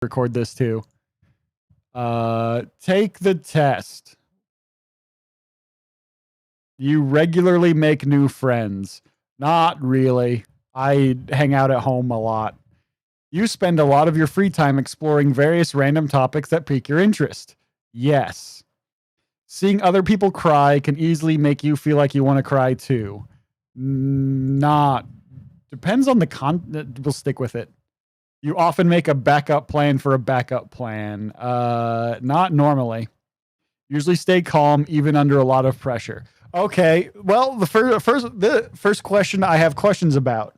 record this too. Take the test. You regularly make new friends. Not really. I hang out at home a lot. You spend a lot of your free time exploring various random topics that pique your interest. Yes. Seeing other people cry can easily make you feel like you want to cry too. Not. Depends on the we'll stick with it. You often make a backup plan for a backup plan. Not normally. Usually stay calm even under a lot of pressure. Okay, well, the first question I have questions about.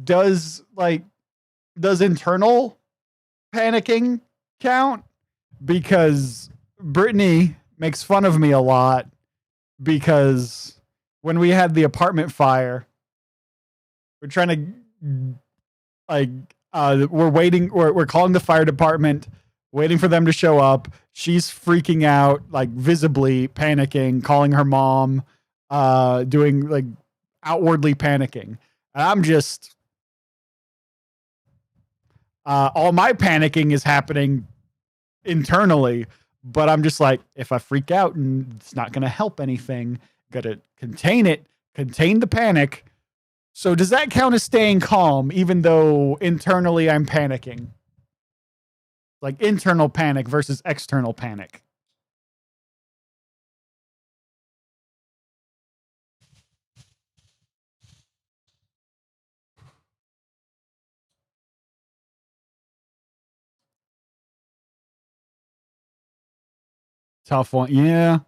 Does internal panicking count? Because Brittany makes fun of me a lot because when we had the apartment fire, we're trying to we're calling the fire department, waiting for them to show up. She's freaking out, like visibly panicking, calling her mom, doing like outwardly panicking. And I'm just all my panicking is happening internally, but I'm just like, if I freak out and it's not going to help anything, gotta contain the panic. So does that count as staying calm, even though internally I'm panicking? Like internal panic versus external panic. Tough one. Yeah.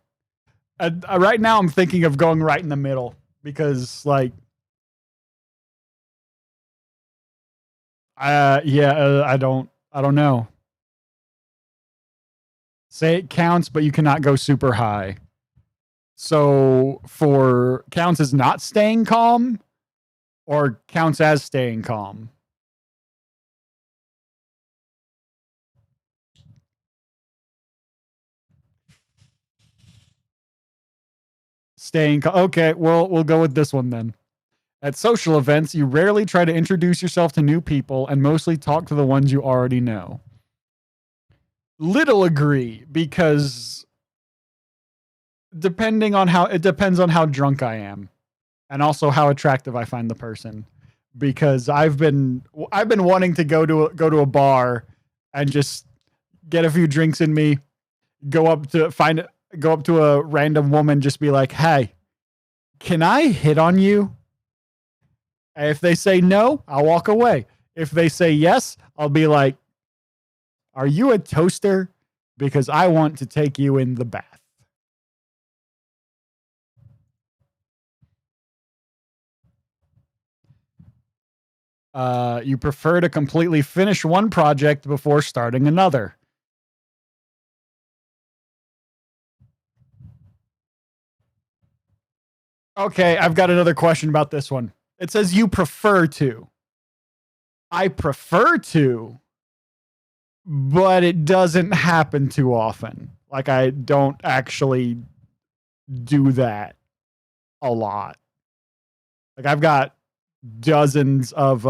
Right now I'm thinking of going right in the middle because I don't know. Say it counts, but you cannot go super high. So for counts as not staying calm or counts as staying calm? Staying calm. Okay, well, we'll go with this one then. At social events, you rarely try to introduce yourself to new people and mostly talk to the ones you already know. Little agree, because it depends on how drunk I am and also how attractive I find the person, because I've been wanting to go to a bar and just get a few drinks in me, go up to a random woman, just be like, "Hey, can I hit on you?" If they say no, I'll walk away. If they say yes, I'll be like, "Are you a toaster? Because I want to take you in the bath." You prefer to completely finish one project before starting another. Okay, I've got another question about this one. It says you prefer to. I prefer to, but it doesn't happen too often. Like, I don't actually do that a lot. Like, I've got dozens of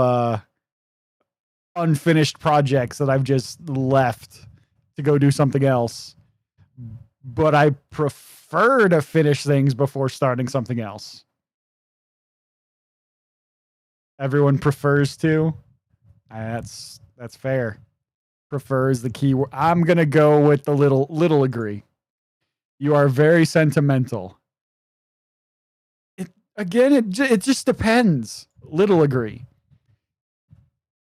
unfinished projects that I've just left to go do something else. But I prefer to finish things before starting something else. Everyone prefers to. That's fair. Prefers the key word. I'm gonna go with the little agree. You are very sentimental. It just depends. Little agree.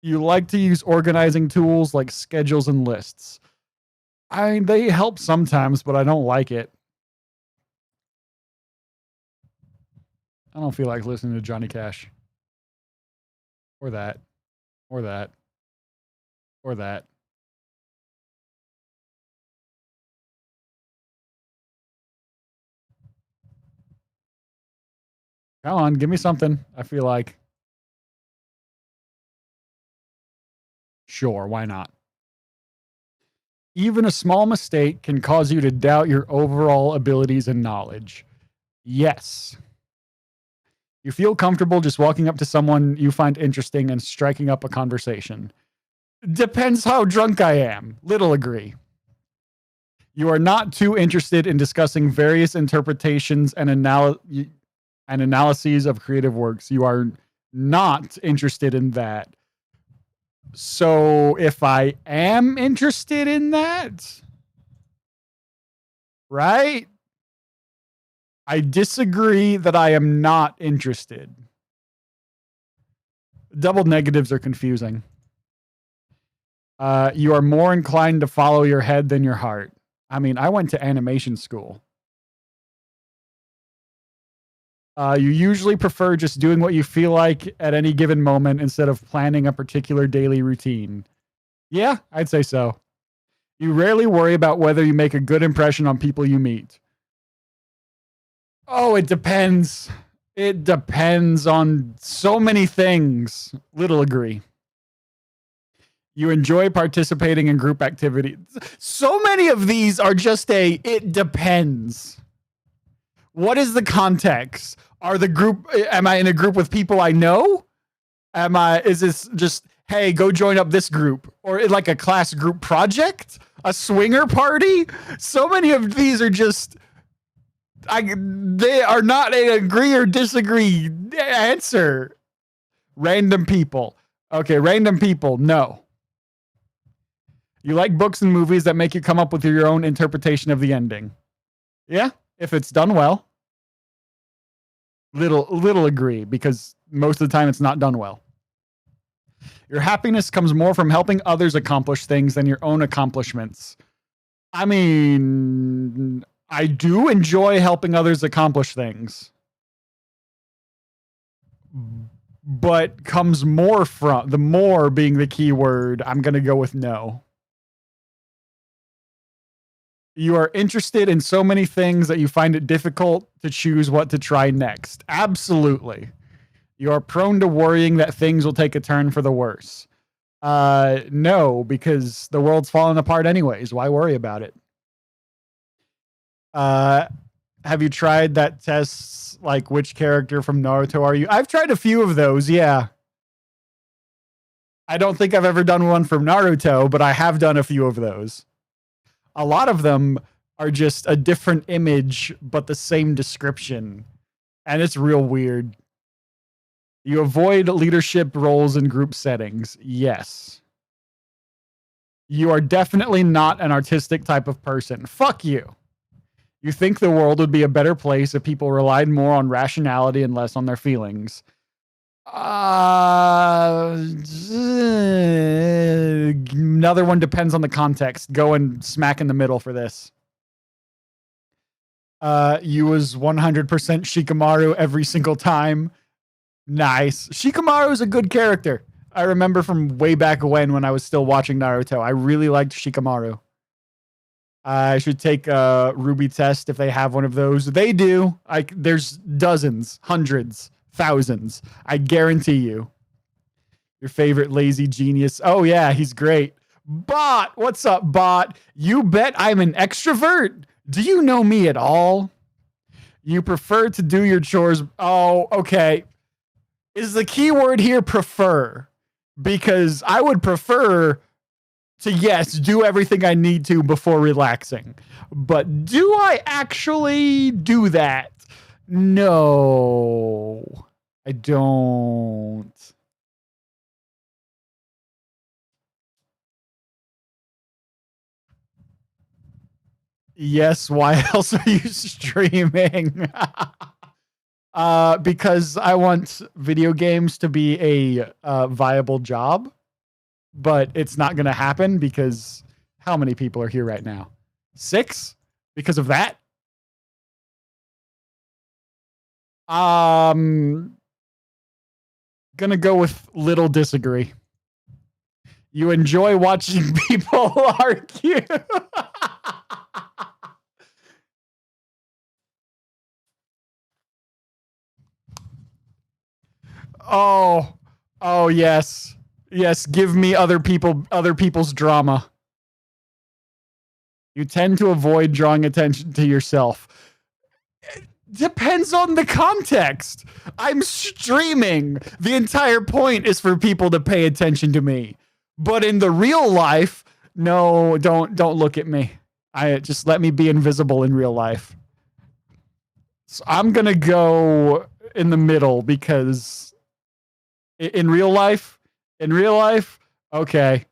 You like to use organizing tools like schedules and lists. I mean, they help sometimes, but I don't like it. I don't feel like listening to Johnny Cash. Or that. Or that. Or that. Come on, give me something. I feel like. Sure, why not? Even a small mistake can cause you to doubt your overall abilities and knowledge. Yes. You feel comfortable just walking up to someone you find interesting and striking up a conversation. Depends how drunk I am. Little agree. You are not too interested in discussing various interpretations and analyses of creative works. You are not interested in that. So if I am interested in that, right? I disagree that I am not interested. Double negatives are confusing. You are more inclined to follow your head than your heart. I mean, I went to animation school. You usually prefer just doing what you feel like at any given moment instead of planning a particular daily routine. Yeah, I'd say so. You rarely worry about whether you make a good impression on people you meet. Oh, it depends. It depends on so many things. Little agree. You enjoy participating in group activities. So many of these are just it depends. What is the context? Am I in a group with people I know? Is this just, hey, go join up this group? Or like a class group project? A swinger party? So many of these are just, they are not an agree or disagree answer. Random people. Okay, random people, no. You like books and movies that make you come up with your own interpretation of the ending. Yeah, if it's done well. Little agree, because most of the time it's not done well. Your happiness comes more from helping others accomplish things than your own accomplishments. I mean, I do enjoy helping others accomplish things. But comes more from, the more being the key word, I'm going to go with no. You are interested in so many things that you find it difficult to choose what to try next. Absolutely. You are prone to worrying that things will take a turn for the worse. No, because the world's falling apart anyways. Why worry about it? Have you tried that test, like which character from Naruto are you? I've tried a few of those, yeah. I don't think I've ever done one from Naruto, but I have done a few of those. A lot of them are just a different image, but the same description. And it's real weird. You avoid leadership roles in group settings. Yes. You are definitely not an artistic type of person. Fuck you. You think the world would be a better place if people relied more on rationality and less on their feelings. Another one depends on the context. Go and smack in the middle for this. You was 100% Shikamaru every single time. Nice. Shikamaru is a good character. I remember from way back when I was still watching Naruto. I really liked Shikamaru. I should take a Ruby test if they have one of those. They do. There's dozens, hundreds, thousands. I guarantee you. Your favorite lazy genius. Oh, yeah, he's great. Bot, what's up, Bot? You bet I'm an extrovert? Do you know me at all? You prefer to do your chores. Oh, okay. Is the key word here prefer? Because I would prefer to, yes, do everything I need to before relaxing. But do I actually do that? No, I don't. Yes, why else are you streaming? Because I want video games to be a viable job, but it's not going to happen because how many people are here right now? 6? Because of that? Gonna go with little disagree. You enjoy watching people argue. Oh, yes. Yes, give me other people's drama. You tend to avoid drawing attention to yourself. It depends on the context. I'm streaming. The entire point is for people to pay attention to me. But in the real life, no, don't look at me. Just let me be invisible in real life. So I'm gonna go in the middle because in real life, okay.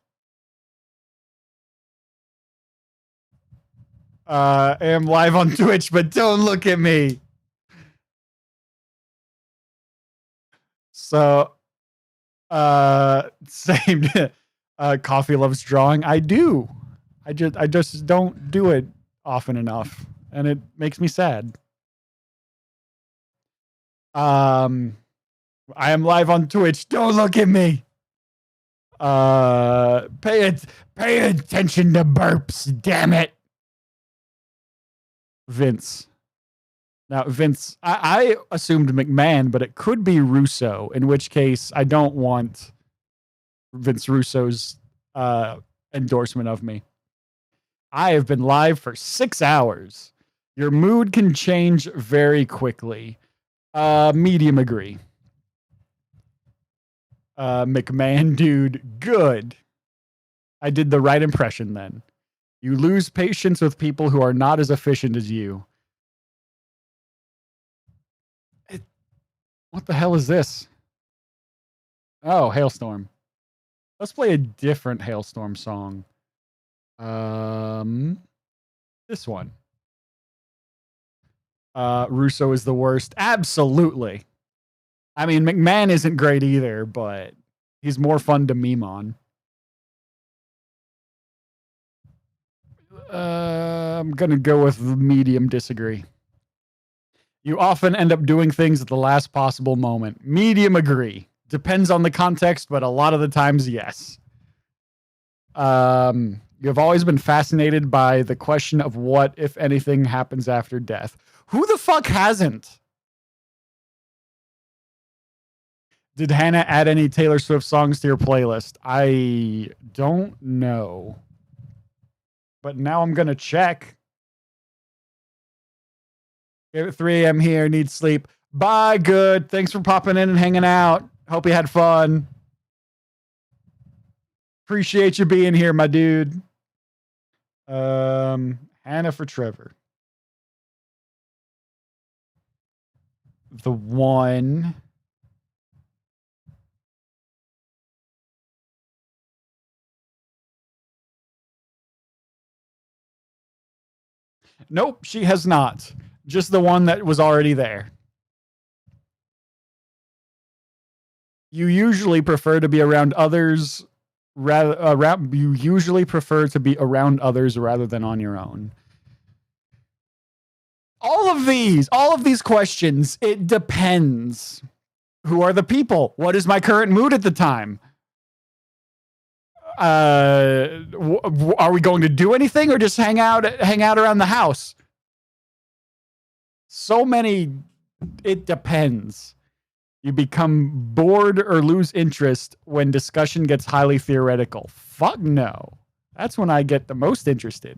I am live on Twitch, but don't look at me. So, same. Coffee loves drawing. I do. I just don't do it often enough, and it makes me sad. I am live on Twitch. Don't look at me. Pay attention to burps. Damn it, Vince. Now, Vince, I assumed McMahon, but it could be Russo, in which case I don't want Vince Russo's endorsement of me. I have been live for 6 hours. Your mood can change very quickly. Medium agree. McMahon dude, good. I did the right impression then. You lose patience with people who are not as efficient as you. What the hell is this? Oh, Hailstorm. Let's play a different Hailstorm song. This one. Russo is the worst. Absolutely. I mean, McMahon isn't great either, but he's more fun to meme on. I'm going to go with medium disagree. You often end up doing things at the last possible moment. Medium agree. Depends on the context, but a lot of the times, yes. You've always been fascinated by the question of what, if anything, happens after death. Who the fuck hasn't? Did Hannah add any Taylor Swift songs to your playlist? I don't know. But now I'm going to check. 3 a.m. here, need sleep. Bye, good. Thanks for popping in and hanging out. Hope you had fun. Appreciate you being here, my dude. Hannah for Trevor. The one. Nope, she has not. Just the one that was already there. You usually prefer to be around others you usually prefer to be around others rather than on your own. All of these questions, it depends. Who are the people? What is my current mood at the time? Are we going to do anything or just hang out around the house? So many, it depends. You become bored or lose interest when discussion gets highly theoretical. Fuck no. That's when I get the most interested.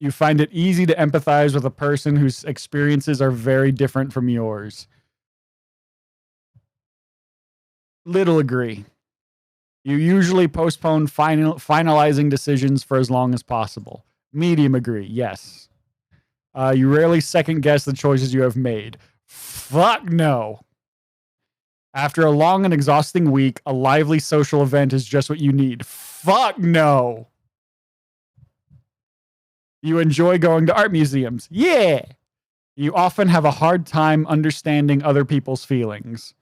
You find it easy to empathize with a person whose experiences are very different from yours. Little agree. You usually postpone finalizing decisions for as long as possible. Medium agree, yes. You rarely second guess the choices you have made. Fuck no. After a long and exhausting week, a lively social event is just what you need. Fuck no. You enjoy going to art museums. Yeah. You often have a hard time understanding other people's feelings.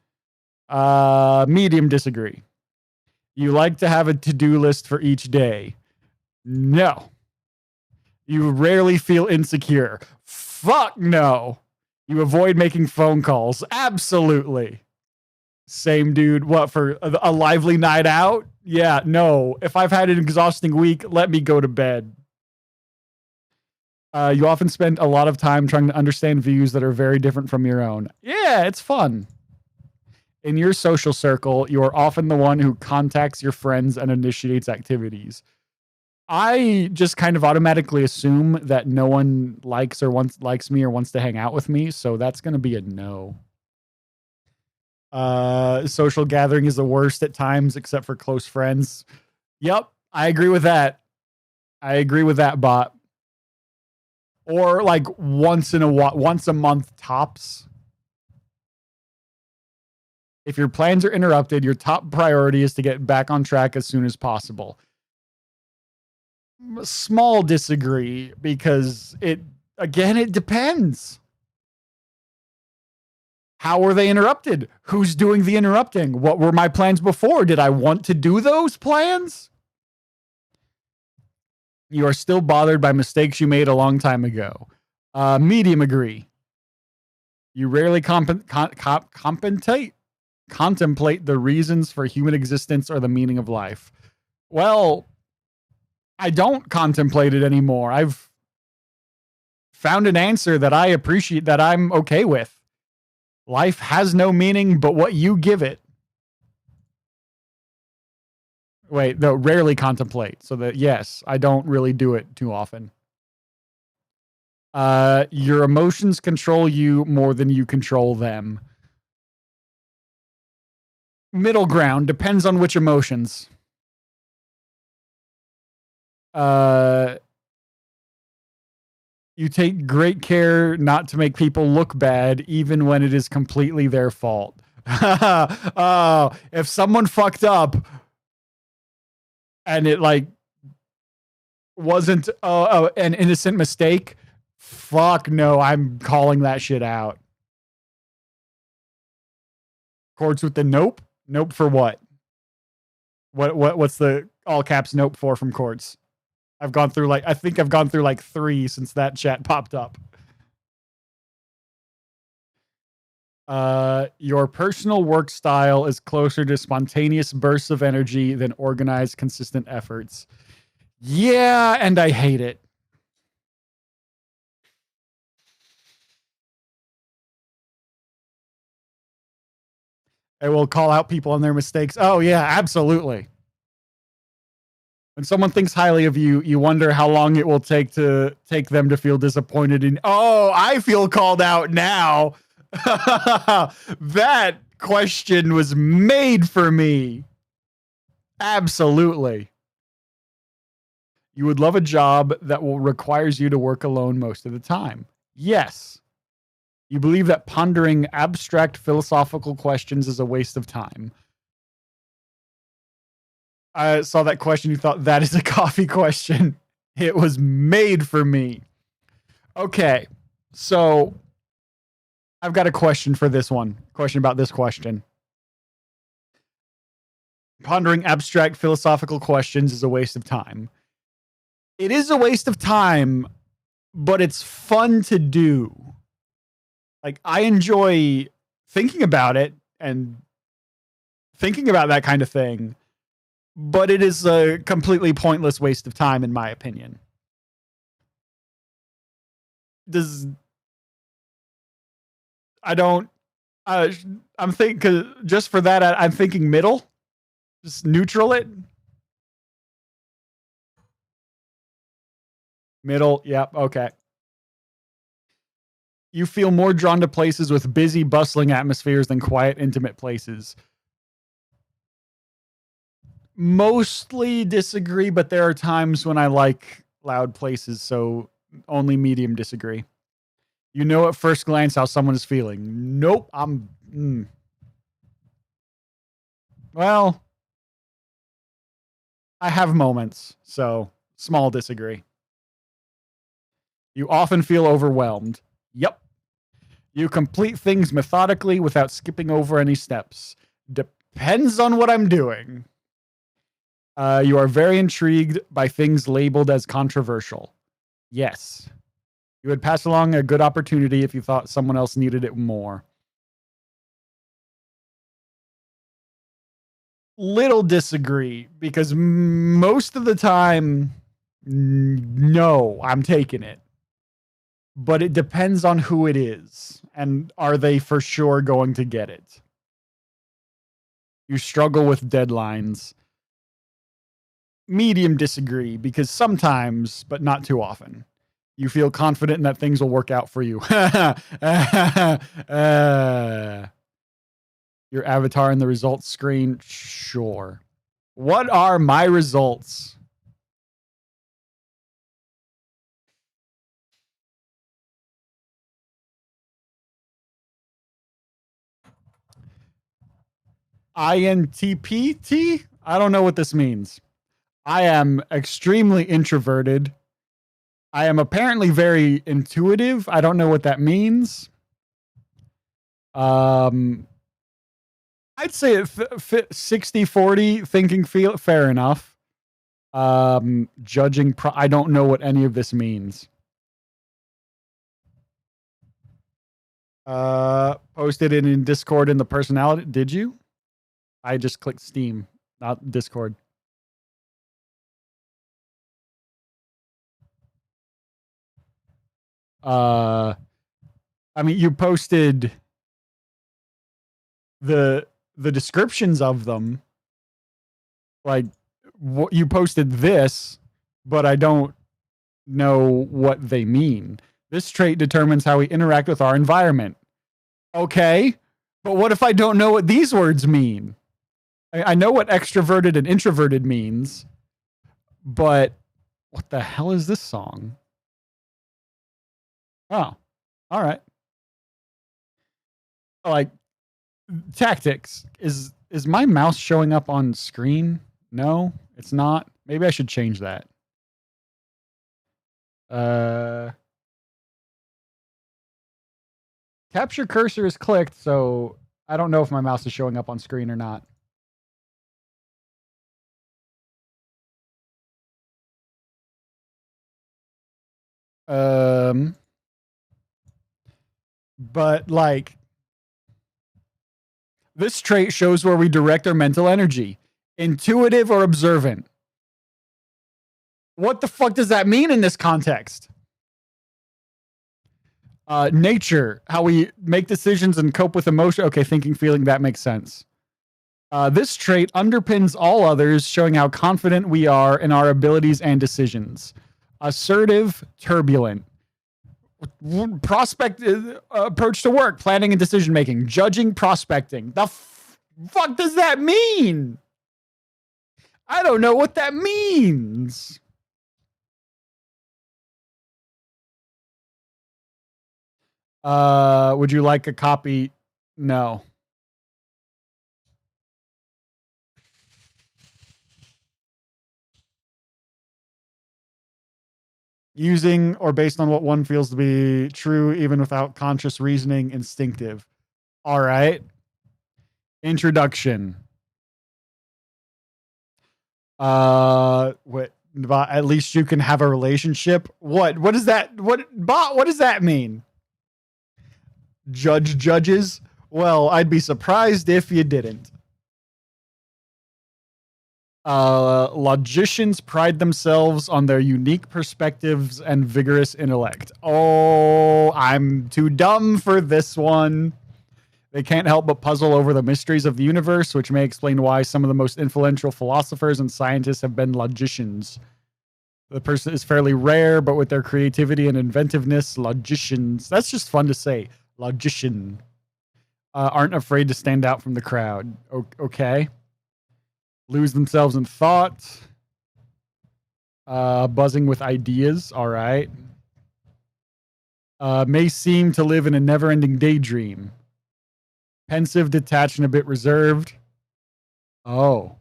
Medium disagree. You like to have a to-do list for each day. No. You rarely feel insecure. Fuck no. You avoid making phone calls. Absolutely. Same dude. What, for a lively night out? Yeah, no. If I've had an exhausting week, let me go to bed. You often spend a lot of time trying to understand views that are very different from your own. Yeah, it's fun. In your social circle, you are often the one who contacts your friends and initiates activities. I just kind of automatically assume that no one likes me or wants to hang out with me, so that's going to be a no. Social gathering is the worst at times, except for close friends. Yep, I agree with that. I agree with that, bot. Or like once a month tops. If your plans are interrupted, your top priority is to get back on track as soon as possible. Small disagree, because it depends. How were they interrupted? Who's doing the interrupting? What were my plans before? Did I want to do those plans? You are still bothered by mistakes you made a long time ago. Medium agree. You rarely contemplate the reasons for human existence or the meaning of life. Well, I don't contemplate it anymore. I've found an answer that I appreciate, that I'm okay with. Life has no meaning but what you give it. Wait, no, rarely contemplate. So that, yes, I don't really do it too often. Your emotions control you more than you control them. Middle ground, depends on which emotions. You take great care not to make people look bad, even when it is completely their fault. Oh, if someone fucked up and it like wasn't an innocent mistake, fuck no, I'm calling that shit out. Chords with the nope? Nope for what? What's the all caps nope for from Chords? I think I've gone through like 3 since that chat popped up. Your personal work style is closer to spontaneous bursts of energy than organized, consistent efforts. Yeah, and I hate it. I will call out people on their mistakes. Oh, yeah, absolutely. When someone thinks highly of you, you wonder how long it will take them to feel disappointed in. Oh, I feel called out now. That question was made for me. Absolutely. You would love a job that requires you to work alone most of the time. Yes. You believe that pondering abstract philosophical questions is a waste of time. I saw that question. You thought that is a coffee question. It was made for me. Okay. So I've got a question for this one. Question about this question. Pondering abstract philosophical questions is a waste of time. It is a waste of time, but it's fun to do. Like, I enjoy thinking about it and thinking about that kind of thing, but it is a completely pointless waste of time, in my opinion. I'm thinking, just for that, I'm thinking middle. Just neutral it. Middle, yep, okay. You feel more drawn to places with busy, bustling atmospheres than quiet, intimate places. Mostly disagree, but there are times when I like loud places, so only medium disagree. You know at first glance how someone is feeling. Nope, Well, I have moments, so small disagree. You often feel overwhelmed. Yep. You complete things methodically without skipping over any steps. Depends on what I'm doing. You are very intrigued by things labeled as controversial. Yes. You would pass along a good opportunity if you thought someone else needed it more. Little disagree, because most of the time, no, I'm taking it. But it depends on who it is, and are they for sure going to get it? You struggle with deadlines. Medium disagree, because sometimes, but not too often, you feel confident that things will work out for you. Your avatar in the results screen? Sure. What are my results? INTPT? I don't know what this means. I am extremely introverted. I am apparently very intuitive. I don't know what that means. I'd say 60-40 thinking feel fair enough. Judging I don't know what any of this means. Posted it in Discord in the personality. Did you? I just clicked Steam, not Discord. I mean, you posted the descriptions of them. Like, you posted this, but I don't know what they mean. This trait determines how we interact with our environment. Okay, but what if I don't know what these words mean? I know what extroverted and introverted means, but what the hell is this song? Oh, all right. Like, tactics. Is my mouse showing up on screen? No, it's not. Maybe I should change that. Capture cursor is clicked, so I don't know if my mouse is showing up on screen or not. But like, this trait shows where we direct our mental energy. Intuitive or observant. What the fuck does that mean in this context? Nature, how we make decisions and cope with emotion. Okay, thinking, feeling, that makes sense. This trait underpins all others, showing how confident we are in our abilities and decisions. Assertive, turbulent. Prospect approach to work, planning and decision making, judging, prospecting. The fuck does that mean? I don't know what that means. Would you like a copy? No. Using or based on what one feels to be true, even without conscious reasoning, instinctive. All right. Introduction. What? At least you can have a relationship. What? What is that? What does that mean? Judges? Well, I'd be surprised if you didn't. Logicians pride themselves on their unique perspectives and vigorous intellect. Oh, I'm too dumb for this one. They can't help but puzzle over the mysteries of the universe, which may explain why some of the most influential philosophers and scientists have been logicians. The person is fairly rare, but with their creativity and inventiveness, logicians. That's just fun to say. Logician. Aren't afraid to stand out from the crowd. Okay. Lose themselves in thought. Buzzing with ideas. All right. May seem to live in a never-ending daydream. Pensive, detached, and a bit reserved. Oh.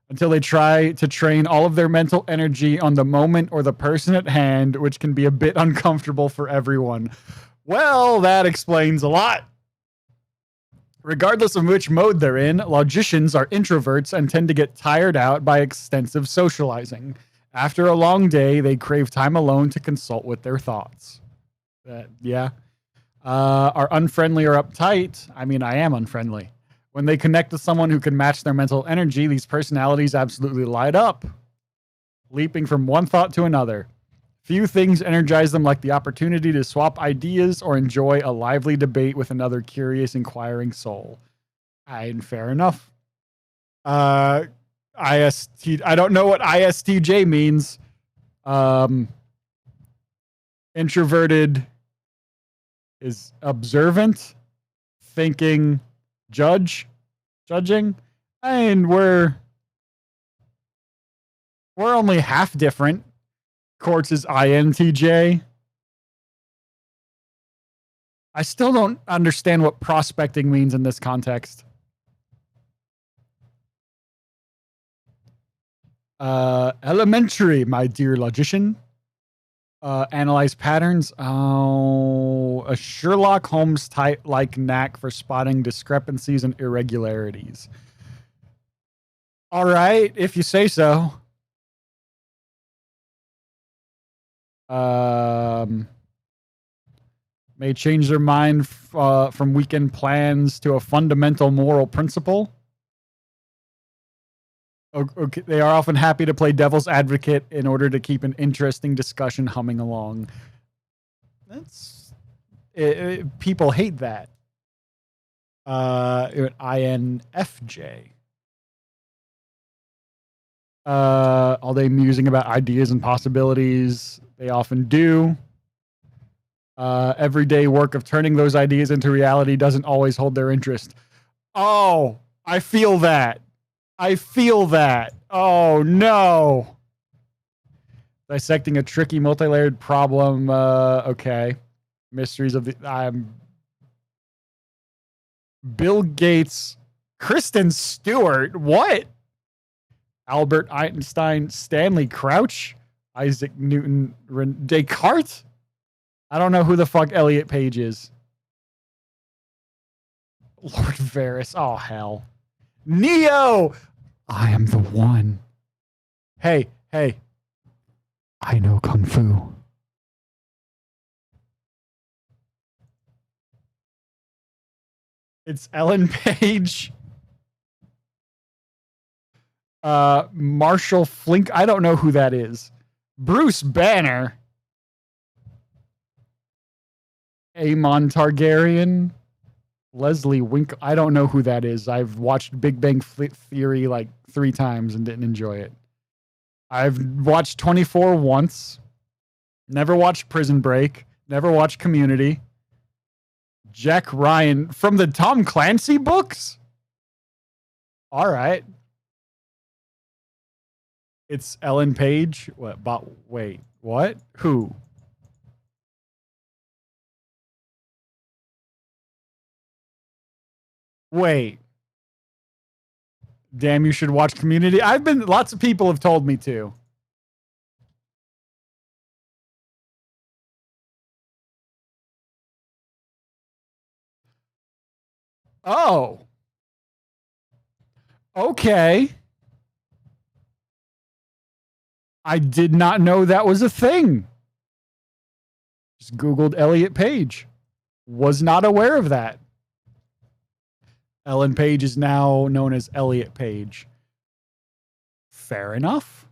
Until they try to train all of their mental energy on the moment or the person at hand, which can be a bit uncomfortable for everyone. Well, that explains a lot. Regardless of which mode they're in, logicians are introverts and tend to get tired out by extensive socializing. After a long day, they crave time alone to consult with their thoughts. Yeah. Are unfriendly or uptight. I mean, I am unfriendly. When they connect with someone who can match their mental energy, these personalities absolutely light up, leaping from one thought to another. Few things energize them like the opportunity to swap ideas or enjoy a lively debate with another curious, inquiring soul. Fair enough. I don't know what ISTJ means. Introverted, is observant, thinking, judging. I mean, we're only half different. Quartz is INTJ. I still don't understand what prospecting means in this context. Elementary, my dear logician. Analyze patterns. Oh, a Sherlock Holmes type-like knack for spotting discrepancies and irregularities. All right, if you say so. May change their mind from weekend plans to a fundamental moral principle. Okay, they are often happy to play devil's advocate in order to keep an interesting discussion humming along. That's people hate that. INFJ. All day musing about ideas and possibilities. They often do. Everyday work of turning those ideas into reality doesn't always hold their interest. Oh, I feel that. Oh, no. Dissecting a tricky, multi-layered problem. Okay. Mysteries of the... Bill Gates. Kristen Stewart. What? Albert Einstein. Stanley Crouch. Isaac Newton. Descartes? I don't know who the fuck Elliot Page is. Lord Varys. Oh, hell. Neo! I am the one. Hey. I know Kung Fu. It's Ellen Page. Marshall Flink. I don't know who that is. Bruce Banner. Aemon Targaryen. Leslie Winkle. I don't know who that is. I've watched Big Bang Theory like 3 times and didn't enjoy it. I've watched 24 once. Never watched Prison Break. Never watched Community. Jack Ryan from the Tom Clancy books? All right. It's Ellen Page. What? Wait. What? Who? Wait. Damn, you should watch Community. Lots of people have told me to. Oh. Okay. I did not know that was a thing. Just Googled Elliot Page. Was not aware of that. Ellen Page is now known as Elliot Page. Fair enough.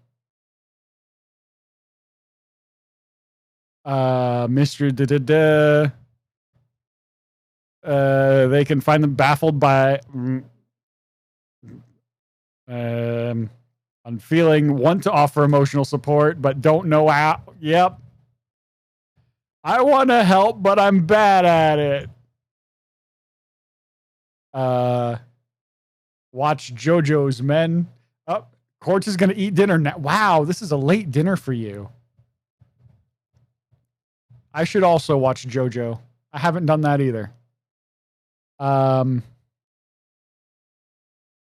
Mr. They can find them baffled by unfeeling, want to offer emotional support, but don't know how. Yep. I want to help, but I'm bad at it. Watch JoJo's Men. Oh, Quartz is going to eat dinner now. Wow, this is a late dinner for you. I should also watch JoJo. I haven't done that either.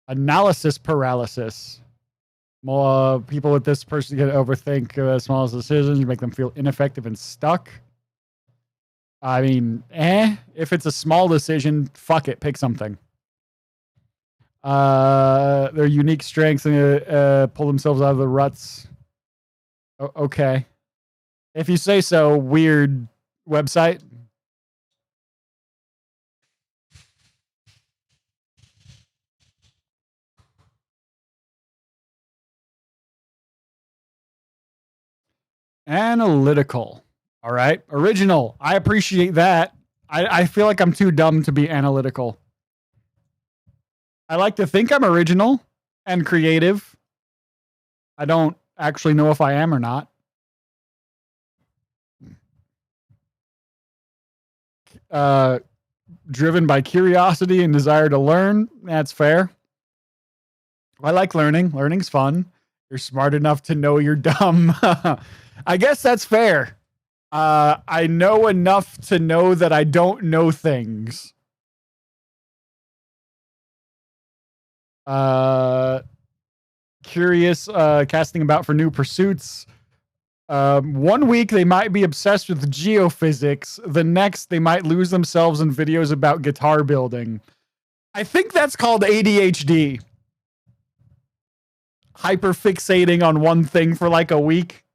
Analysis paralysis. More people with this person can overthink small decisions. You make them feel ineffective and stuck. I mean, if it's a small decision, fuck it, pick something. Their unique strengths and pull themselves out of the ruts. Okay. If you say so, weird website. Analytical. All right. Original. I appreciate that. I feel like I'm too dumb to be analytical. I like to think I'm original and creative. I don't actually know if I am or not. driven by curiosity and desire to learn. That's fair. I like learning. Learning's fun. You're smart enough to know you're dumb. I guess that's fair. I know enough to know that I don't know things. Curious, casting about for new pursuits. 1 week they might be obsessed with geophysics. The next they might lose themselves in videos about guitar building. I think that's called ADHD. Hyperfixating on one thing for like a week.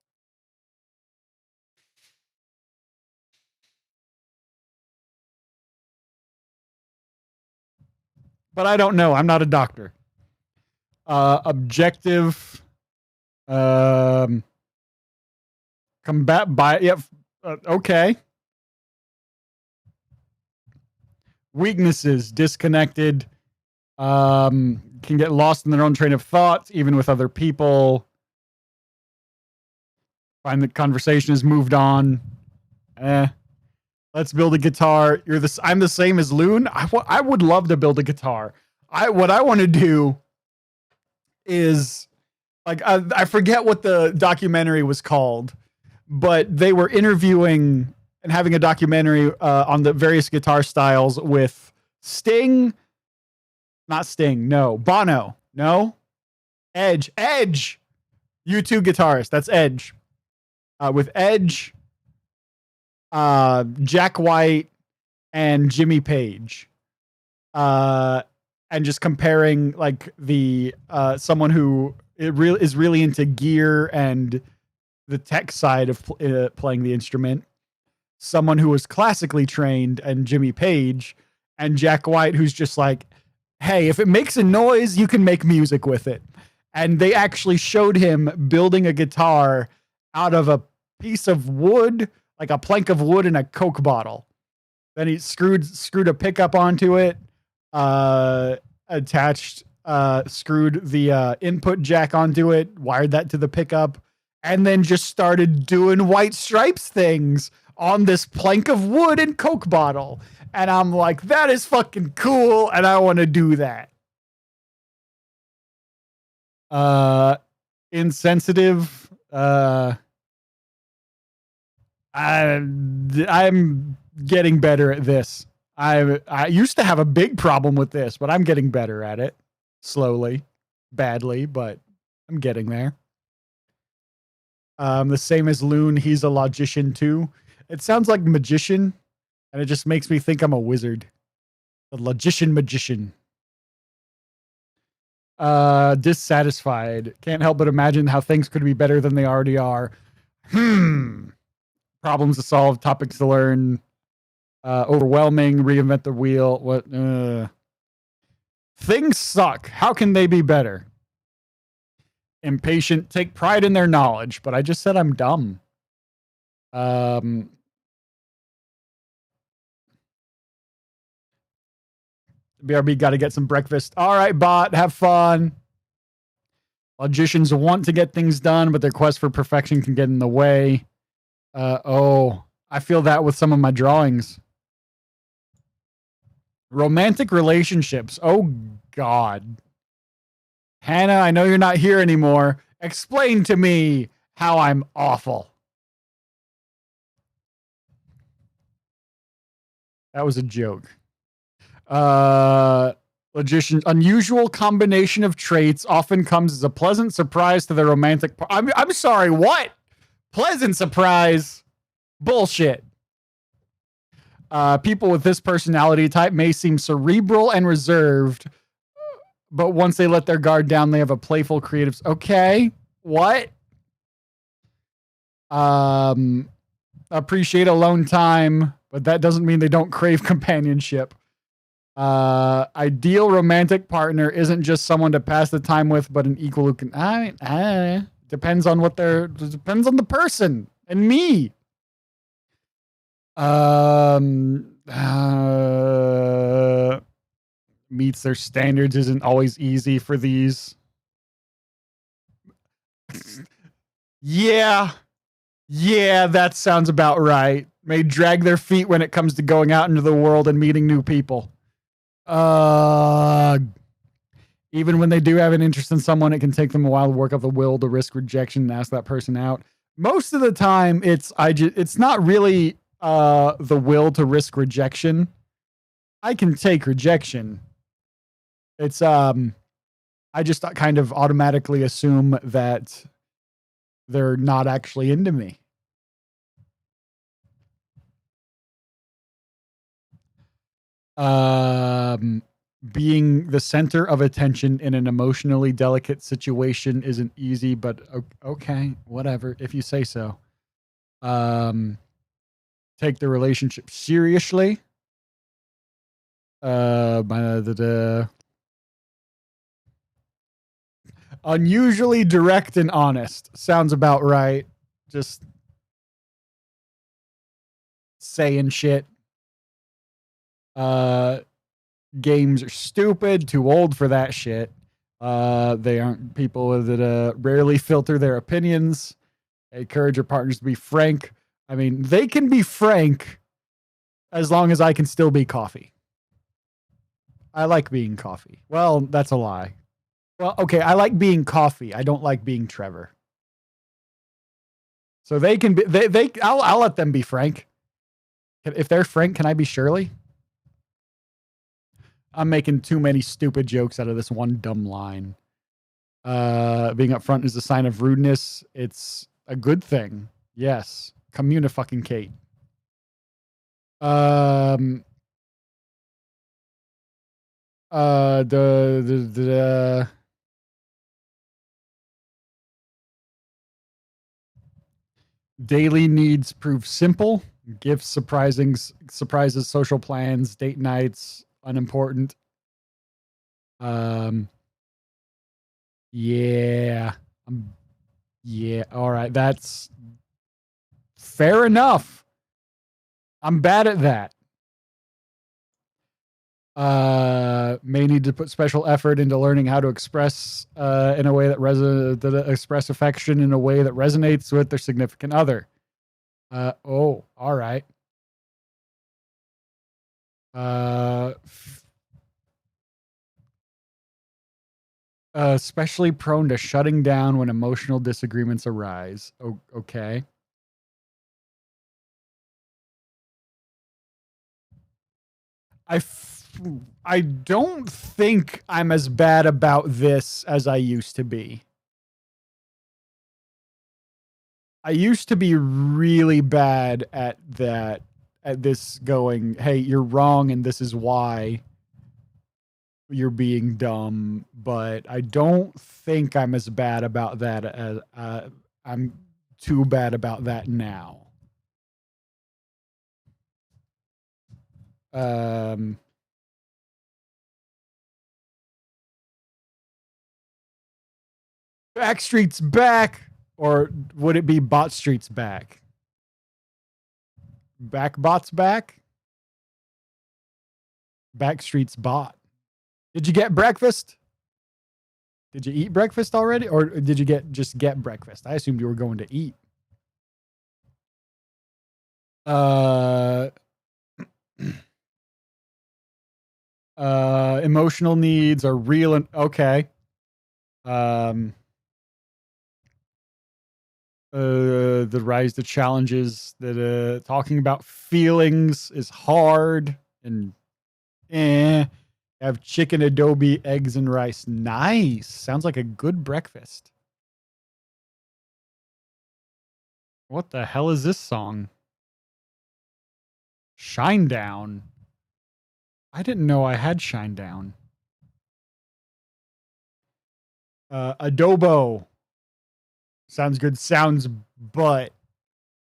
But I don't know. I'm not a doctor. Objective. Combat by. Yep. Okay. Weaknesses. Disconnected. Can get lost in their own train of thought, even with other people. Find the conversation has moved on. Let's build a guitar. I'm the same as Loon. I would love to build a guitar. What I want to do is like I forget what the documentary was called, but they were interviewing and having a documentary on the various guitar styles with Sting. Not Sting, no. Bono, no. Edge. U2 guitarist. That's Edge. With Edge, Jack White, and Jimmy Page. And just comparing like the someone who is really into gear and the tech side of playing the instrument, someone who was classically trained, and Jimmy Page, and Jack White, who's just like, hey, if it makes a noise, you can make music with it. And they actually showed him building a guitar out of a piece of wood, like a plank of wood and a Coke bottle. Then he screwed a pickup onto it, screwed the input jack onto it, wired that to the pickup, and then just started doing White Stripes things on this plank of wood and Coke bottle. And I'm like, that is fucking cool, and I want to do that. Insensitive. I'm getting better at this. I used to have a big problem with this, but I'm getting better at it. Slowly. Badly, but I'm getting there. The same as Loon, he's a logician too. It sounds like magician, and it just makes me think I'm a wizard. The logician magician. Dissatisfied. Can't help but imagine how things could be better than they already are. Problems to solve, topics to learn. Overwhelming, reinvent the wheel. What? Things suck. How can they be better? Impatient, take pride in their knowledge, but I just said I'm dumb. BRB got to get some breakfast. All right, bot, have fun. Logicians want to get things done, but their quest for perfection can get in the way. I feel that with some of my drawings. Romantic relationships. Oh, God. Hannah, I know you're not here anymore. Explain to me how I'm awful. That was a joke. Logician, unusual combination of traits often comes as a pleasant surprise to the romantic. I'm sorry, what? Pleasant surprise? Bullshit. People with this personality type may seem cerebral and reserved, but once they let their guard down, they have a playful, creative. Okay, what? Appreciate alone time, but that doesn't mean they don't crave companionship. Ideal romantic partner isn't just someone to pass the time with, but an equal who can. Depends on depends on the person and me. Meets their standards isn't always easy for these. Yeah, that sounds about right. may drag their feet when it comes to going out into the world and meeting new people. Even when they do have an interest in someone, it can take them a while to work up the will to risk rejection and ask that person out. Most of the time, it's not really the will to risk rejection. I can take rejection. It's I just kind of automatically assume that they're not actually into me. Being the center of attention in an emotionally delicate situation isn't easy, but okay, whatever, if you say so. Take the relationship seriously. Unusually direct and honest. Sounds about right. Just saying shit. Games are stupid, too old for that shit. They aren't people that rarely filter their opinions. Encourage your partners to be frank. I mean, they can be frank as long as I can still be coffee. I like being coffee. Well, that's a lie. Well, okay, I like being coffee. I don't like being Trevor. So they can be I'll let them be frank. If they're frank, can I be Shirley? I'm making too many stupid jokes out of this one dumb line. Being upfront is a sign of rudeness. It's a good thing. Yes. Communicate. Daily needs prove simple. Gifts, surprises, social plans, date nights, unimportant. Yeah. Yeah. All right. That's fair enough. I'm bad at that. May need to put special effort into learning how to express in a way that express affection in a way that resonates with their significant other. All right. Especially prone to shutting down when emotional disagreements arise. Okay. I don't think I'm as bad about this as I used to be. I used to be really bad at that, at this going, hey, you're wrong and this is why you're being dumb, but I don't think I'm as bad about that as I'm too bad about that now. Backstreet's back, or would it be Bot Street's back? Backbot's back? Backstreet's bot. Did you get breakfast? Did you eat breakfast already? Or did you just get breakfast? I assumed you were going to eat. Emotional needs are real and okay. The rise to challenges that talking about feelings is hard and have chicken adobe, eggs, and rice. Nice. Sounds like a good breakfast. What the hell is this song? Shine Down. I didn't know I had Shine Down. Adobo. Sounds good. Sounds butt.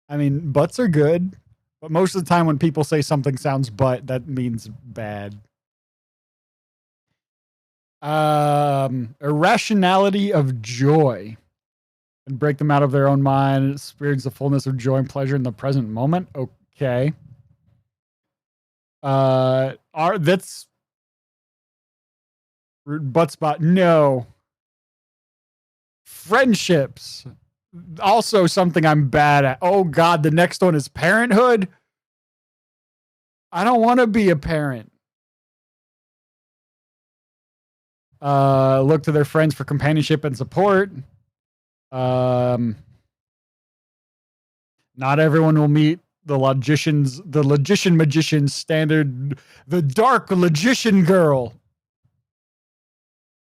I mean, butts are good, but most of the time when people say something sounds butt, that means bad. Irrationality of joy. And break them out of their own mind and experience the fullness of joy and pleasure in the present moment. Okay. That's butt spot. No. Friendships. Also something I'm bad at. Oh God, the next one is parenthood. I don't want to be a parent. Look to their friends for companionship and support. Not everyone will meet the logician magician standard, the dark logician girl.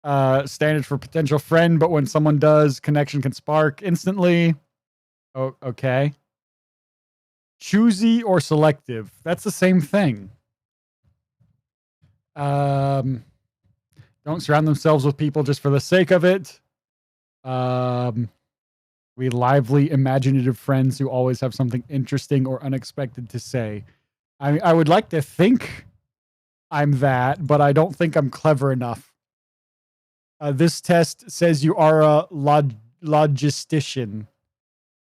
Standard for potential friend, but when someone does, connection can spark instantly. Oh, okay. Choosy or selective. That's the same thing. Don't surround themselves with people just for the sake of it. We lively, imaginative friends who always have something interesting or unexpected to say. I would like to think I'm that, but I don't think I'm clever enough. This test says you are a logistician.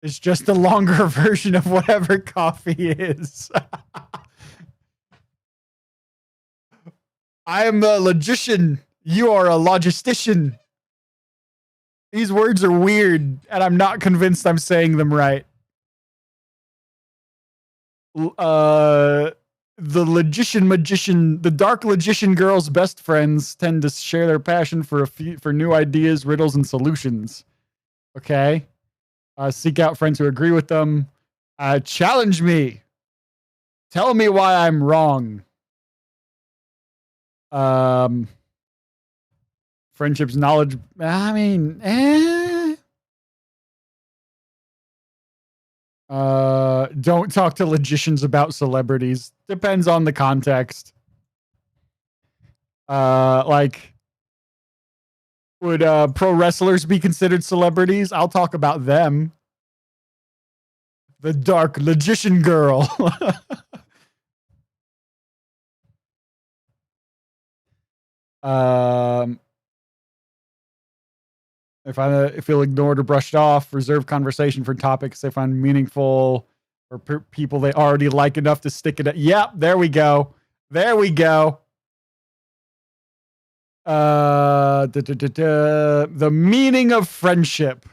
It's just a longer version of whatever coffee is. I am a logician. You are a logistician. These words are weird, and I'm not convinced I'm saying them right. The dark logician girl's best friends tend to share their passion for new ideas, riddles, and solutions. Okay. Seek out friends who agree with them. Challenge me. Tell me why I'm wrong. Friendships, knowledge. I mean, don't talk to logicians about celebrities. Depends on the context. Like, would pro wrestlers be considered celebrities? I'll talk about them. The dark logician girl. If I feel ignored or brushed off, reserve conversation for topics they find meaningful or people they already like enough to stick it at. Yep, there we go. There we go. The meaning of friendship.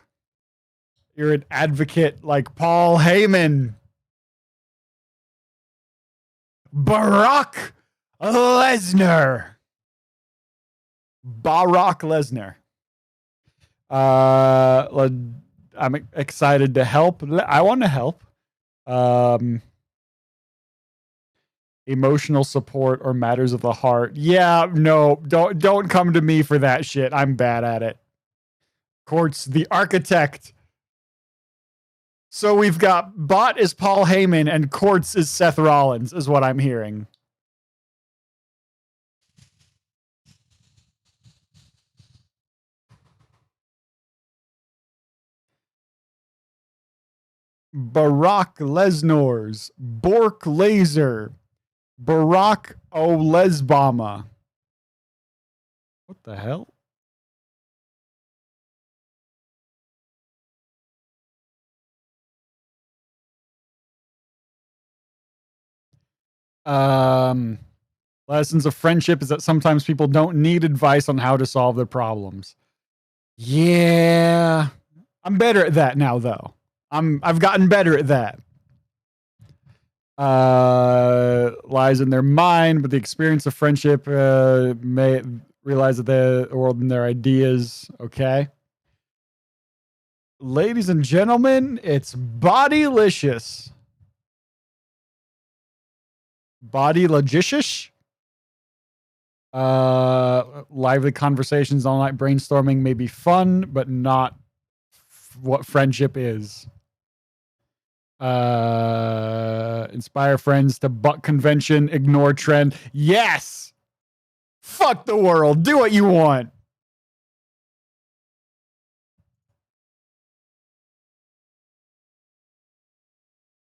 You're an advocate like Paul Heyman. Barack Lesnar. I'm excited to help. I want to help. Emotional support or matters of the heart. Yeah, no, don't come to me for that shit. I'm bad at it. Quartz, the architect. So we've got Bot is Paul Heyman and Quartz is Seth Rollins, is what I'm hearing. Barack Lesnar's Bork Laser. Barack Olesbama. What the hell? Lessons of friendship is that sometimes people don't need advice on how to solve their problems. Yeah. I'm better at that now, though. I've gotten better at that. Lies in their mind, but the experience of friendship may realize that the world and their ideas. Okay. Ladies and gentlemen, it's Bodylicious. Bodylogicious. Lively conversations all night brainstorming may be fun, but not what friendship is. Inspire friends to buck convention, ignore trend. Yes! Fuck the world. Do what you want.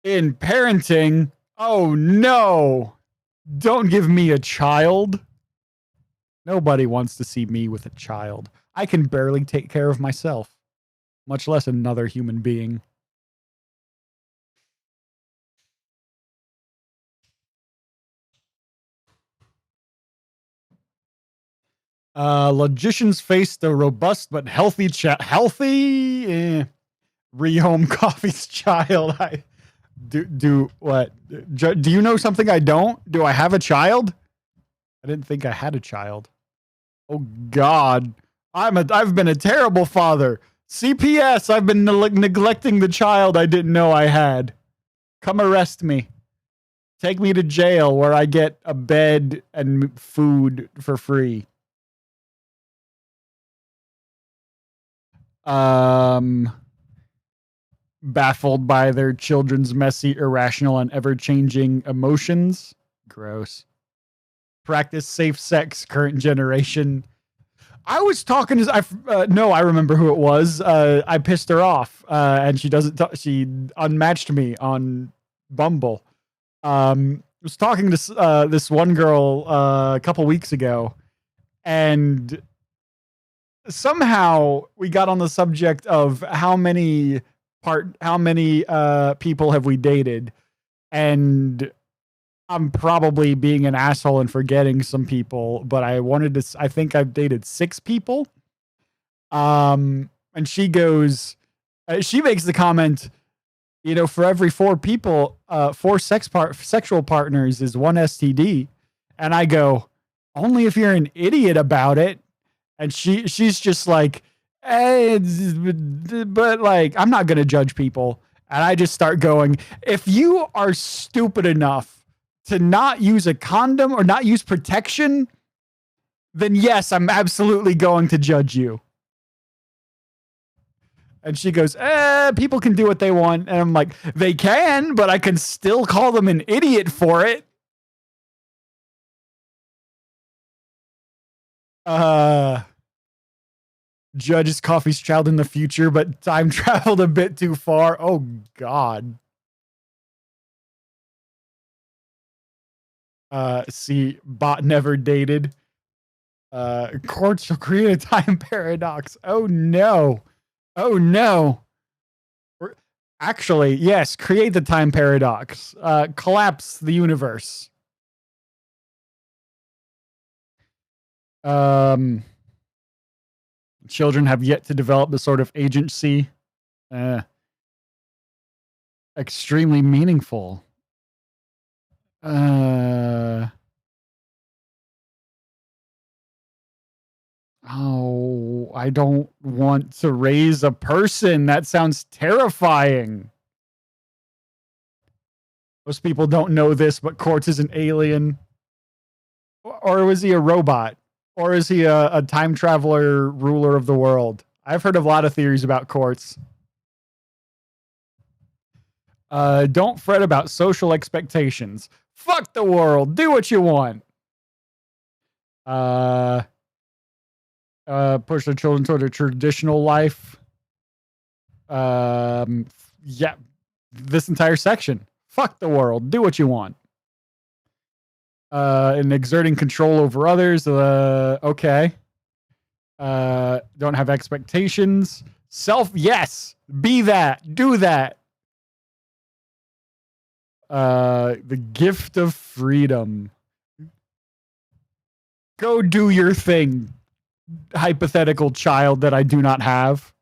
In parenting, oh no. Don't give me a child. Nobody wants to see me with a child. I can barely take care of myself, much less another human being. Logicians face the robust but healthy Rehome Coffee's child. I do what? Do you know something I don't? Do I have a child? I didn't think I had a child. Oh God, I've been a terrible father. CPS, I've been neglecting the child I didn't know I had. Come arrest me. Take me to jail where I get a bed and food for free. Baffled by their children's messy, irrational, and ever-changing emotions. Gross. Practice safe sex, current generation. I was talking to no, I remember who it was. I pissed her off, and she doesn't. She unmatched me on Bumble. Was talking to this one girl a couple weeks ago, and somehow we got on the subject of how many people have we dated, and I'm probably being an asshole and forgetting some people, but I think I've dated 6 people. And she goes, she makes the comment, for every 4 people, 4 sexual partners is 1 STD. And I go, only if you're an idiot about it. And she's just like, hey, but like, I'm not going to judge people. And I just start going, if you are stupid enough to not use a condom or not use protection, then yes, I'm absolutely going to judge you. And she goes, people can do what they want. And I'm like, they can, but I can still call them an idiot for it. Judges Coffee's child in the future, but time traveled a bit too far. Oh, God. See, bot never dated. Courts will create a time paradox. Oh no. Oh no. Actually, yes, create the time paradox. Collapse the universe. Children have yet to develop the sort of agency. Extremely meaningful. Oh, I don't want to raise a person. That sounds terrifying. Most people don't know this, but Quartz is an alien. Or was he a robot? Or is he a time traveler ruler of the world? I've heard of a lot of theories about Quartz. Don't fret about social expectations. Fuck the world. Do what you want. Push the children toward a traditional life. Yeah, this entire section. Fuck the world. Do what you want. And exerting control over others. Okay. Don't have expectations. Yes. Be that. Do that. The gift of freedom. Go do your thing, hypothetical child that I do not have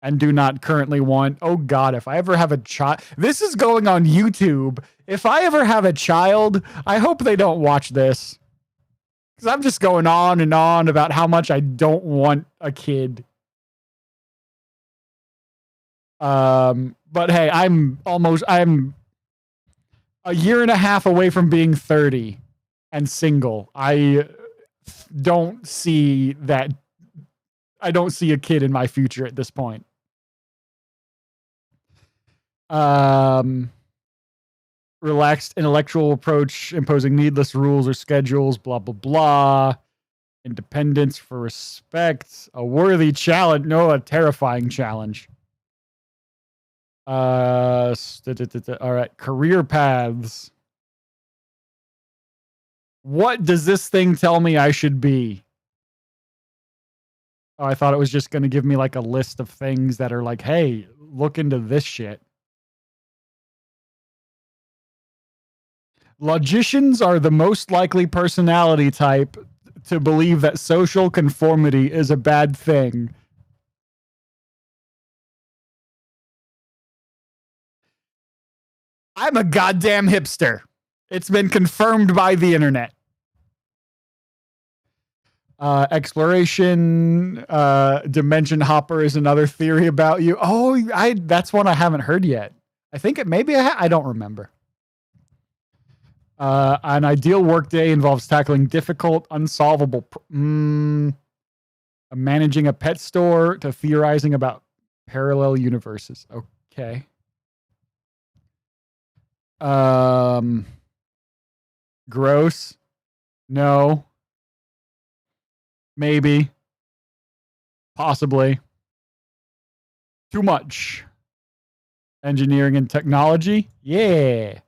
and do not currently want. Oh God, if I ever have a child, this is going on YouTube. If I ever have a child, I hope they don't watch this, because I'm just going on and on about how much I don't want a kid. But hey, I'm a year and a half away from being 30 and single. I don't see that. I don't see a kid in my future at this point. Relaxed intellectual approach, imposing needless rules or schedules, blah, blah, blah. Independence for respect. A worthy challenge. No, a terrifying challenge. All right. Career paths. What does this thing tell me I should be? Oh, I thought it was just going to give me like a list of things that are like, hey, look into this shit. Logicians are the most likely personality type to believe that social conformity is a bad thing. I'm a goddamn hipster. It's been confirmed by the internet. Exploration, dimension hopper is another theory about you. Oh, that's one I haven't heard yet. I think maybe I don't remember. An ideal workday involves tackling difficult, unsolvable, managing a pet store to theorizing about parallel universes. Okay. Gross. No. Maybe. Possibly. Too much. Engineering and technology. Yeah.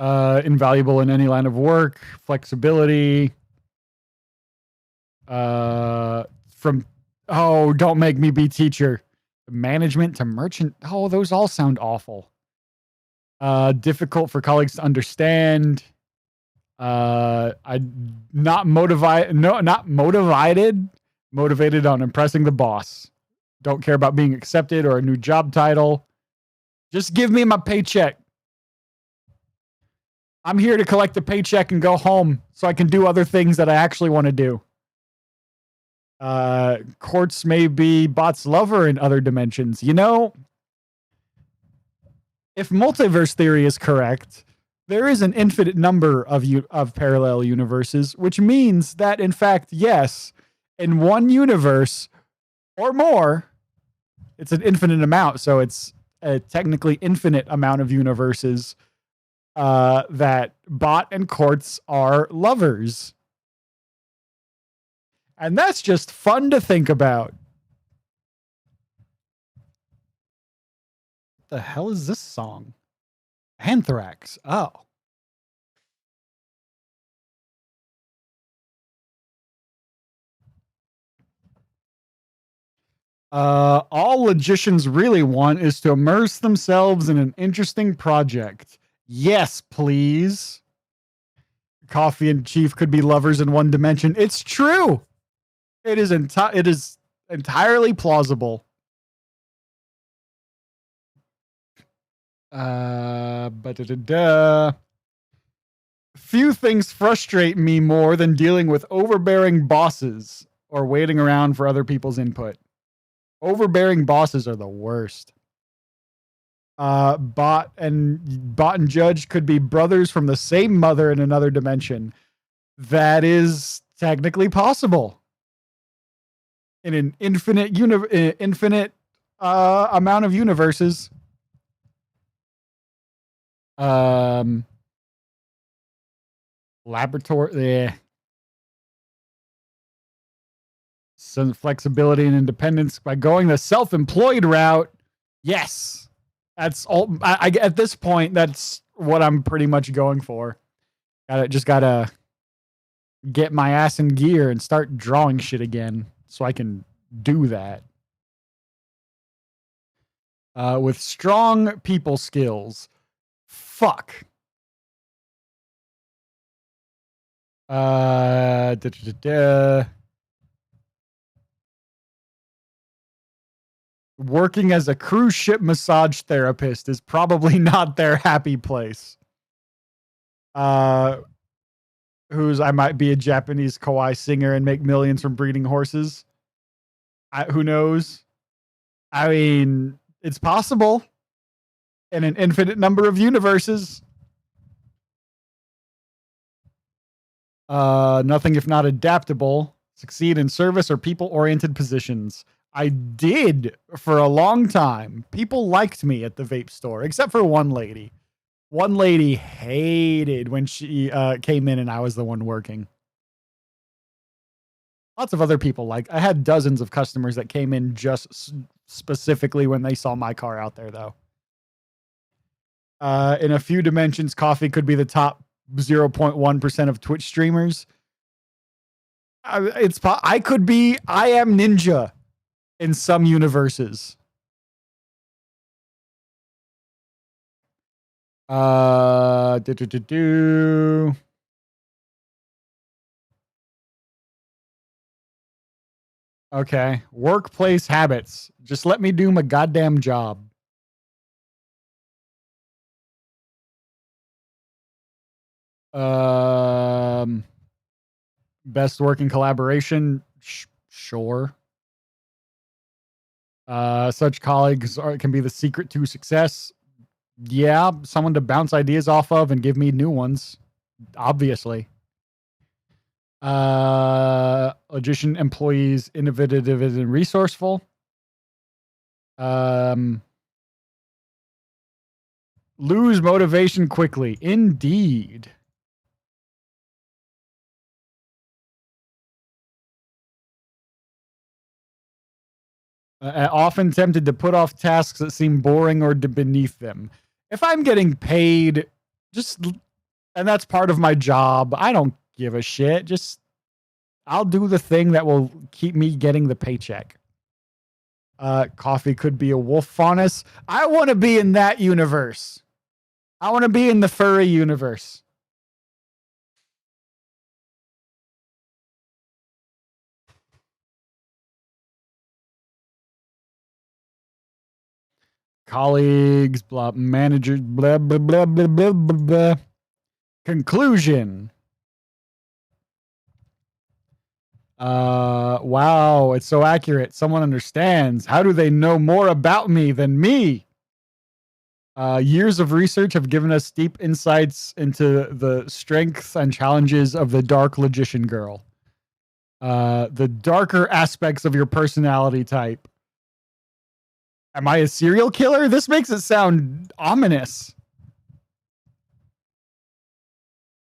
Invaluable in any line of work. Flexibility. Don't make me be teacher. Management to merchant. Oh, those all sound awful. Difficult for colleagues to understand. Not motivated on impressing the boss. Don't care about being accepted or a new job title. Just give me my paycheck. I'm here to collect the paycheck and go home so I can do other things that I actually want to do. Quartz may be Bot's lover in other dimensions. You know, if multiverse theory is correct, there is an infinite number of parallel universes, which means that, in fact, yes, in one universe or more, it's an infinite amount. So it's a technically infinite amount of universes that Bot and Quartz are lovers. And that's just fun to think about. What the hell is this song? Anthrax. Oh. All logicians really want is to immerse themselves in an interesting project. Yes, please. Coffee and Chief could be lovers in one dimension. It's true. It is entirely plausible. Few things frustrate me more than dealing with overbearing bosses or waiting around for other people's input. Overbearing bosses are the worst. Bot and Judge could be brothers from the same mother in another dimension. That is technically possible. In an infinite amount of universes. Laboratory. Some flexibility and independence by going the self-employed route. Yes. That's all. At this point, that's what I'm pretty much going for. Gotta get my ass in gear and start drawing shit again so I can do that. With strong people skills. Fuck. Working as a cruise ship massage therapist is probably not their happy place. I might be a Japanese kawaii singer and make millions from breeding horses. Who knows? I mean, it's possible in an infinite number of universes. Nothing if not adaptable. Succeed in service or people-oriented positions. I did for a long time. People liked me at the vape store, except for one lady. One lady hated when she came in and I was the one working. Lots of other people I had dozens of customers that came in just specifically when they saw my car out there, though. In a few dimensions, Coffee could be the top 0.1% of Twitch streamers. I am Ninja in some universes. Okay. Workplace habits. Just let me do my goddamn job. Best working collaboration. Sure. Such colleagues can be the secret to success. Yeah, someone to bounce ideas off of and give me new ones. Obviously. Logician employees, innovative and resourceful. Lose motivation quickly. Indeed. Often tempted to put off tasks that seem boring or beneath them. If I'm getting paid, and that's part of my job, I don't give a shit. I'll do the thing that will keep me getting the paycheck. Coffee could be a wolf faunus. I want to be in that universe. I want to be in the furry universe. Colleagues, blah, managers, blah, blah, blah, blah, blah, blah, blah. Conclusion. Wow, it's so accurate. Someone understands. How do they know more about me than me? Years of research have given us deep insights into the strengths and challenges of the dark logician girl. The darker aspects of your personality type. Am I a serial killer? This makes it sound ominous.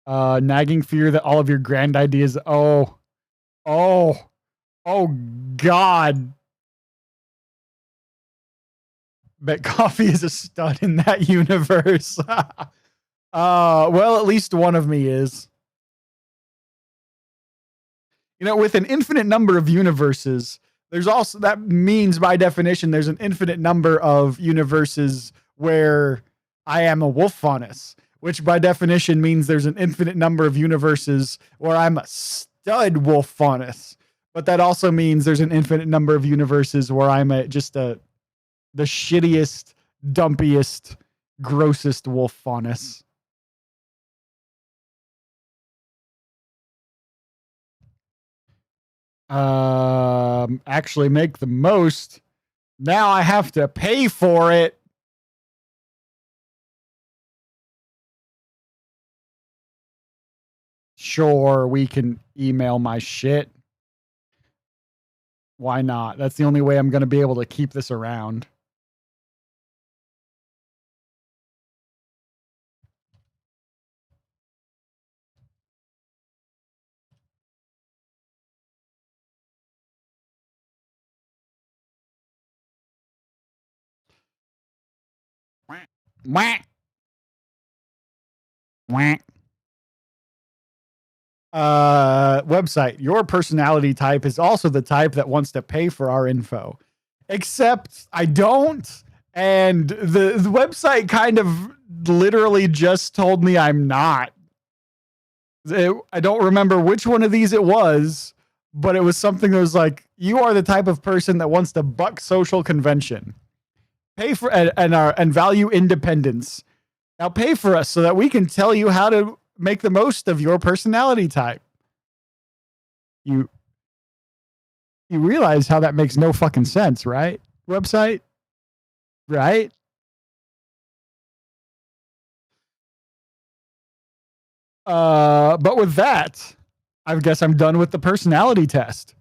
Nagging fear that all of your grand ideas. Oh, God. Bet Coffee is a stud in that universe. Well, at least one of me is. You know, with an infinite number of universes, there's also, that means by definition, there's an infinite number of universes where I am a wolf faunus, which by definition means there's an infinite number of universes where I'm a stud wolf faunus. But that also means there's an infinite number of universes where I'm the shittiest, dumpiest, grossest wolf faunus. Actually make the most. Now I have to pay for it. Sure, we can email my shit. Why not? That's the only way I'm going to be able to keep this around. Wah. Wah. Website. Your personality type is also the type that wants to pay for our info. Except I don't. And the website kind of literally just told me I'm not. I don't remember which one of these it was, but it was something that was like, you are the type of person that wants to buck social convention, pay for and value independence. Now pay for us so that we can tell you how to make the most of your personality type. You realize how that makes no fucking sense, right? Website, right? But with that, I guess I'm done with the personality test.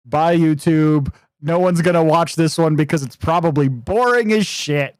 Bye, YouTube. No one's going to watch this one because it's probably boring as shit.